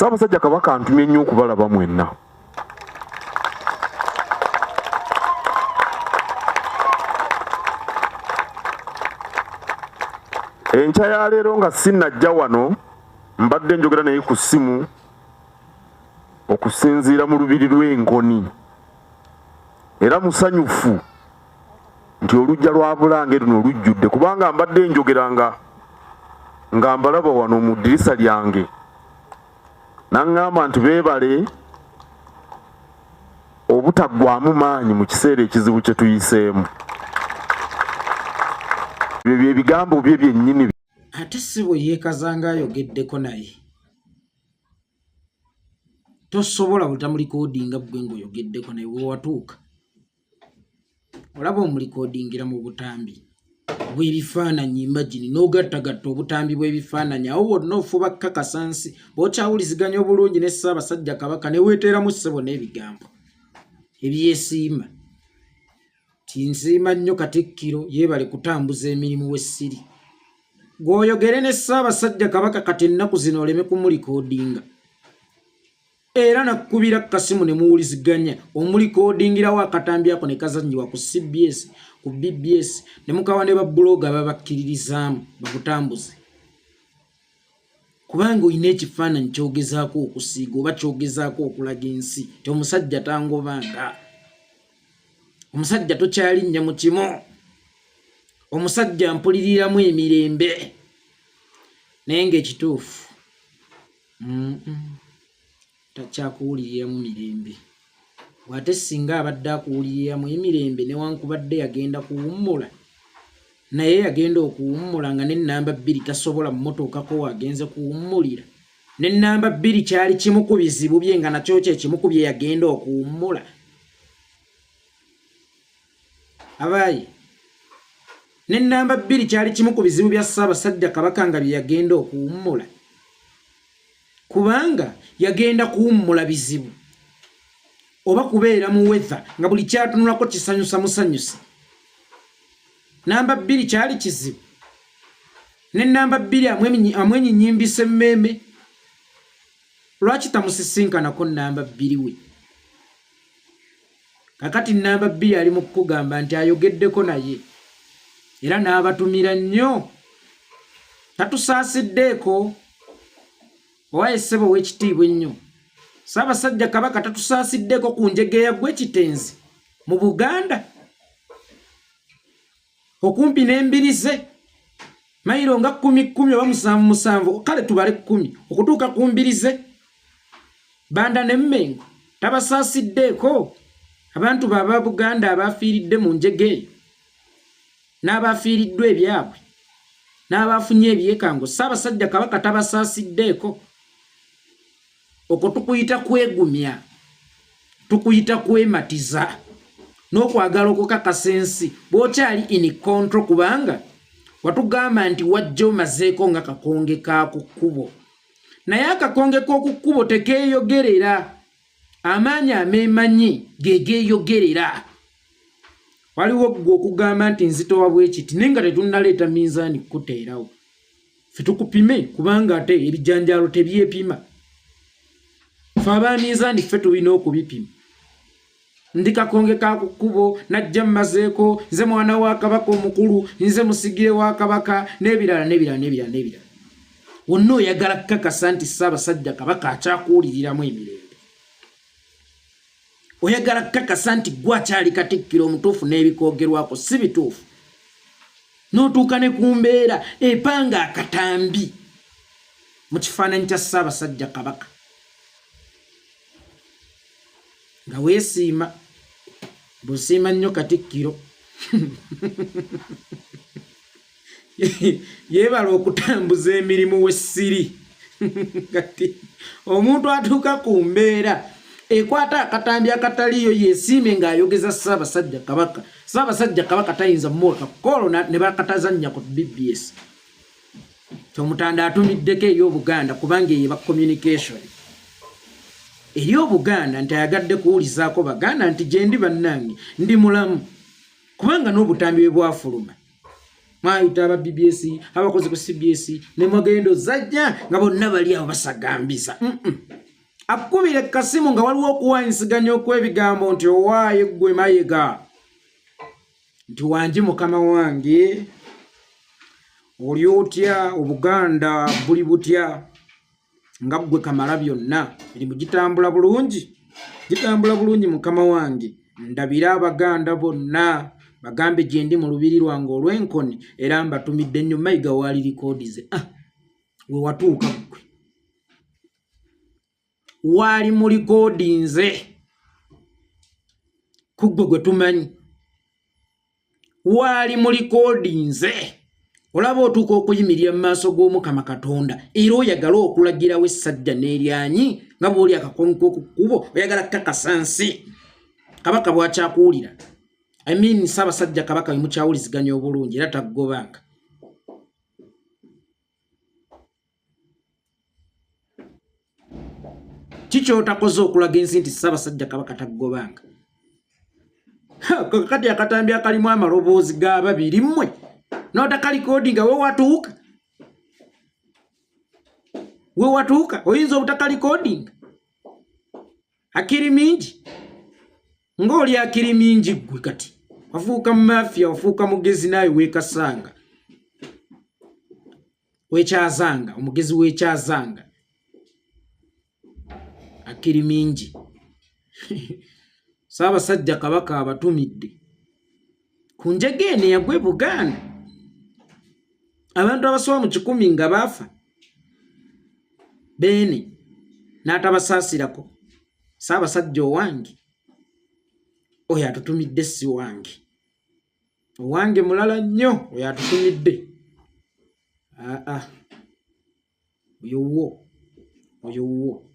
Ssaabasajja Kabaka antumye nnyo okubalaba mwenna. Enkya ya leero nga sinnajja wano mbadde njogera naye ku ssimu okusinziira mu lubiri lw'Engoni. Era musanyufu nti olujja lwa Bulange luno lujjudde kubanga mbadde njogeranga nga mbalaba wano mu ddirisa lyange. Naŋŋamba nti beebale obutaggwamu maanyi mu kiseera ekizibu kye tuyiseemu. Ebyo bye bigambo bye byennyini. Ate si bwe yeekazanga ayogeddeko naye tosobola butamulikoodinga ggwe ng'oyogeddeko naye we watuuka olaba omulikoodingira mu butambi bw'ebifaananyi imagine n'ogattagatta obutambi bw'ebifaananyi awo wonna ofuba kkakasa nsi bw'okyawuliziganya obulungi ne Ssaabasajja Kabaka ne weeteeramu ssebo n'ebigambo ebyesiima ti nsiima nnyo Katikkiro yeebale kutambuza emirimu w'essiri gw'oyogere ne Ssaabasajja Kabaka kati ennaku zino oleme kumulikoodinga era nakubira kasimu ne muwuliziganya omulikoodingirawo akatambi ako ne kazannyibwa ku CBS ku BBS ne mukawa ne babbuloga babakkiririzaamu bakutambuze kubanga olina ekifaananyi kyogezaako okusiiga oba kyogezaako okulaga ensi ti omusajja tangobanga omusajja tokyalinnya mu kimu omusajja mpuliriramu emirembe naye ng'ekituufu takyakuwuliriramu mirembe bw'ate singa abadde akuwuliriramu emirembe newankubadde yagenda kuwummula naye yagenda okuwummula nga n'ennamba 2 tasobola mmotookako wagenze kuwummulira n'ennamba 2 kyali kimu ku bizibu bye nga nakyo kyekimu ku bye yagenda okuwummula. Abaayi n'ennamba 2 kyali kimu ku bizibu bya Ssaabasajja Kabaka nga bye yagenda okuwummula kubanga yagenda kuwummula bizibu oba kubeera mu weather nga buli kyatunulako kisanyusa musanyusa. Namba 2 kyali kizibu n'ennamba 2 amwenyinyimbiza emmeeme lwaki tamusisinkanako namba 2 we kakati namba 2 ali mu kugamba nti ayogeddeko naye era n'abatumira nnyo tatusaasiddeeko owaye ssebo w'ekitiibwa ennyo Ssaabasajja Kabaka tatusaasiddeeko ku njegeya gw'ekitenzi mu Buganda okumpi n'embirize mayiro nga 10 oba 7 kale tubale 10 okutuuka ku mbirize Banda ne Mmengo tabasaasiddeeko abantu baba Buganda abafiiridde mu njegeyo n'abafiiriddwa ebyabwe n'abafunye ebyekango Ssaabasajja Kabaka tabasaasiddeeko. Okwo tukuyita kwegumya tukuyita kwematiza n'okwagala okukakasa ensi bw'okyali in control kubanga watugamba nti wajja omazeeko nga kakonge ka ku kkubo naye akakonge k'oku kkubo tekeeyogerera amaanyi ameemanyi geegeeyogerera. Waliwo ggwe okugamba nti nzitowa bwekiti naye nga tetunnaleeta minzaani kukuteerawo ffe tukupime kubanga ate ebijanjaalo tebyepima ffe abamiinzaani ffe tulina okubipima. Ndi kakonge ka ku kkubo najja mmazeeko nze mwana wa Kabaka omukulu nze musigire wa Kabaka n'ebirala n'ebirala n'ebirala n'ebirala wonna oyagala kkakasa nti Ssaabasajja Kabaka akyakuwuliriramu emirembe oyagala kkakasa nti gwe akyali Katikkiro omutuufu n'ebikoogerwako si bituufu n'otuuka ne ku mbeera epanga akatambi mu kifaananyi kya Ssaabasajja Kabaka nga weesiima bw'osiima nnyo Katikkiro yeebala okutambuza emirimu w'essiri kati omuntu atuuka ku mbeera ekwata akatambi akataliyo yeesiime ng'ayogeza Ssaabasajja Kabaka. Ssaabasajja Kabaka tayinza mmotoka kolo ne bakatazannya ku BBS kyomutanda atumiddeko ey'Obuganda kubanga eyo ba communication eri Obuganda nti ayagadde kuwulizaako Baganda nti gye ndi bannange ndi mulamu kubanga n'obutambi bwe bwafuluma Mwaita aba BBS abakozi ku CBS ne mwagendo zajja nga bonna bali awo basagambisa akubire kasimu nga waliwo okuwanyisiganya okwebigambo nti owaaye gwe Mayiga nti wanji mukama wange oli otya Obuganda buli butya nga gwe kamala byonna biri gitambula bulungi mukama wange ndabira Abaganda bonna bagambe gyendi mu lubiri lwange olw'enkoni era mbatumidde nnyo Mayiga wali likodize we watuuka gwe wali mu likodinze kugwe gwe tumanyi wali mu likodinze olaba otuuka okuyimirira mu maaso g'Omukama Katonda era oyagala okulagirawo essajja n'eryanyi nga bw'oli akakonko ku kkubo oyagala kakasa nsi Kabaka bw'akyakuwulira Ssaabasajja Kabaka bimukyawuliziganya obulungi era taggobanga kikyotakoze okulaga ensi nti Ssaabasajja Kabaka taggobanga kakati akatambi akalimu amaloboozi g'ababiri mmwe n'otakalikodi we watuuka oyinza obutakalikodi akiri mingi ng'oli akiri mingi gwe kati wafuuka mafia wafuuka mugezi naye weekasanga weekyazanga omugezi weekyazanga akiri mingi Ssaabasajja Kabaka abatumidde ku njegeene yagwe Buganda abantu abasoba mu 100 nga baafa beene n'atabasaasirako Ssaabasajja owange oyo atutumidde si owange mulala nnyo oyo atutumidde oyo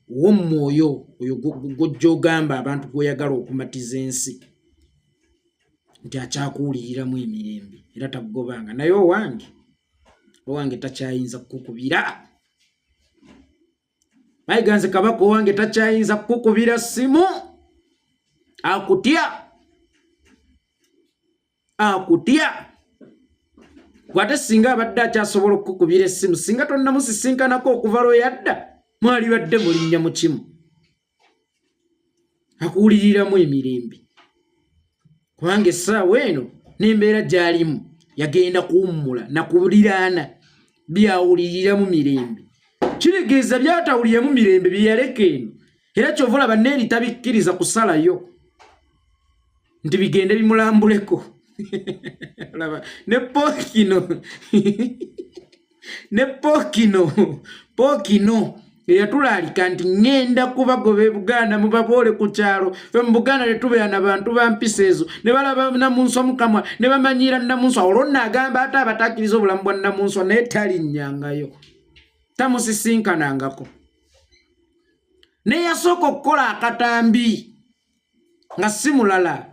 w'omwoyo oyo gw'ojjogamba abantu gw'oyagala okumatiza ensi nti akyakuwuliriramu emirembe era taggobanga naye owange takyayinza kukukubira Mayiga nze Kabaka owange takyayinza kukukubira simu akutya gwate singa abadde akyasobola okukubira essimu singa tonnamusisinkanako okuva lwe yadda mwali badde mulinnya mu kimu akuwuliriramu emirembe kubanga essaawa eno n'embeera gy'alimu yagenda kuwummula nakuliraana byawuliriramu mirembe kitegeeza byatawuliramu mirembe byeyaleka eno era kyova olaba Neeri tabikkiriza kusalayo nti bigende bimulambuleko ne Pookino eyatulaalika nti ngenda kubagoba e Buganda mubaboole ku kyalo fe mu Buganda tetubeera na bantu ba mpisa ezo ne balaba Namunswa mukamwa ne bamanyiira Namunswa olwo n'agamba ate abatakkiriza obulamu bwa Namunswa naye talinnyangayo tamusisinkanangako naye yasooka okukola akatambi nga si mulala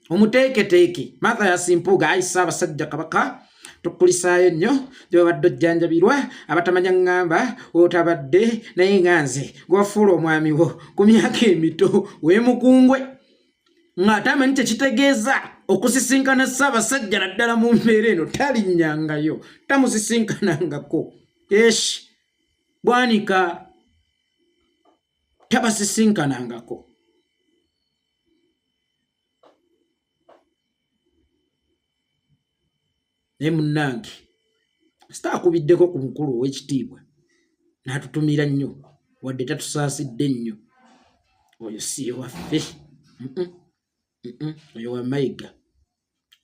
omuteeketeeke Mathias Mpuuga ayi Ssaabasajja Kabaka tukulisaayo nnyo gy'obadde ojjanjabirwa abatamanya ngamba otabadde naye nganze gwafuula omwami wo ku myaka emito weemukungwe ng'ate amanyi kyekitegeeza okusisinkana Ssaabasajja naddala mu mbeera eno talinnyangayo tamusisinkanangako bwanika tabasisinkanangako naye munnange sitaakubiddeko ku mukulu ow'ekitiibwa n'atutumira nnyo wadde tatusaasidde nnyo oyo si waffe oyo wa Mayiga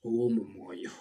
ow'omu mwoyo